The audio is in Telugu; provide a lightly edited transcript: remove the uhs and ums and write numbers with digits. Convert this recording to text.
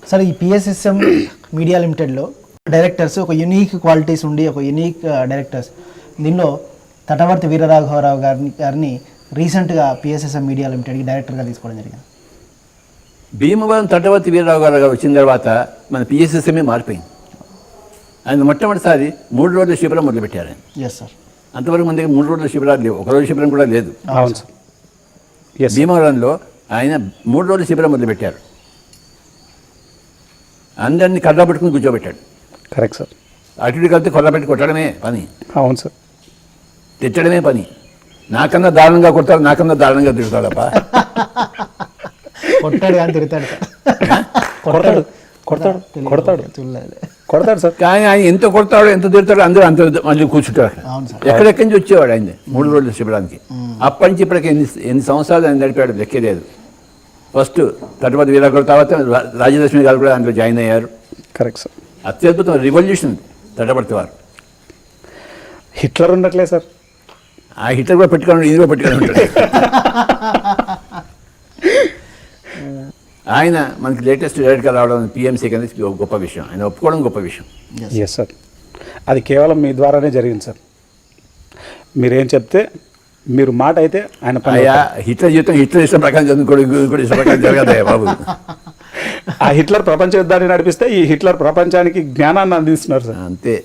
సార్ ఈ పిఎస్ఎస్ఎం మీడియా లిమిటెడ్లో డైరెక్టర్స్ ఒక యూనిక్ క్వాలిటీస్ ఉండి ఒక యూనిక్ డైరెక్టర్స్, దీనిలో తటవర్తి వీరరాఘవరావు గారిని రీసెంట్గా పిఎస్ఎస్ఎం మీడియా లిమిటెడ్కి డైరెక్టర్గా తీసుకోవడం జరిగింది. భీమవరం తటవర్తి వీరరాఘవరావు గారు వచ్చిన తర్వాత మన పిఎస్ఎస్ఎంఏ మారిపోయింది. ఆయన మొట్టమొదటిసారి 3 రోజుల శిబిరం మొదలుపెట్టారు. Yes sir. అంతవరకు మన దగ్గర 3 రోజుల శిబిరాలు లేవు, 1 రోజు శిబిరం కూడా లేదు. అవును సార్. భీమవరంలో ఆయన 3 రోజుల శిబిరం మొదలుపెట్టారు. అందరినీ కర్ర పట్టుకుని కూర్చోబెట్టాడు. Correct sir. అటు ఇటు కలిసి కొల్ల పెట్టి కొట్టడమే పని, అవును సార్. తిట్టడమే పని. నాకన్నా దారుణంగా కొడతాడు, నాకన్నా దారుణంగా తిడతాడప్ప. కొట్టాడు కానీ తిడతాడు సార్. కొడతాడు కొడతాడు కొడతాడు కొడతాడు సార్. కానీ ఆయన ఎంత కొడతాడో ఎంత తిడతాడో అందరూ అంత మళ్ళీ కూర్చుంటారు. అవును సార్. ఎక్కడెక్కడి నుంచి వచ్చేవాడు ఆయన 3 రోజుల శిబిరానికి. అప్పటి నుంచి ఇప్పటికి ఎన్ని సంవత్సరాలు ఆయన నడిపాడు లెక్కే లేదు. ఫస్ట్ తటవర్తి వీరరాఘవరావు, తర్వాత రాజలక్ష్మి గారు కూడా అందులో జాయిన్ అయ్యారు. Correct sir. అత్యద్భుతం రివల్యూషన్ తటవర్తి వారు. హిట్లర్ ఉండట్లే సార్. ఆ హిట్లర్ కూడా పెట్టుకొని ఇది కూడా పెట్టుకొని ఉంటాడు. ఆయన మనకి లేటెస్ట్ డైరెక్ట్గా రావడం పిఎంసీ కింద గొప్ప విషయం, ఆయన ఒప్పుకోవడం గొప్ప విషయం. Yes sir. అది కేవలం మీ ద్వారానే జరిగింది సార్. మీరేం చెప్తే మీరు మాట అయితే ఆయన అయ్యా హిట్లర్ జీవితం హిట్లర్ ఇష్టం ప్రకారం చదువుకోవడం ఇష్టం ప్రకారం జరగదయ్యా బాబు. ఆ హిట్లర్ ప్రపంచ యుద్ధాన్ని నడిపిస్తే ఈ హిట్లర్ ప్రపంచానికి జ్ఞానాన్ని అందిస్తున్నారు సార్. అంతే.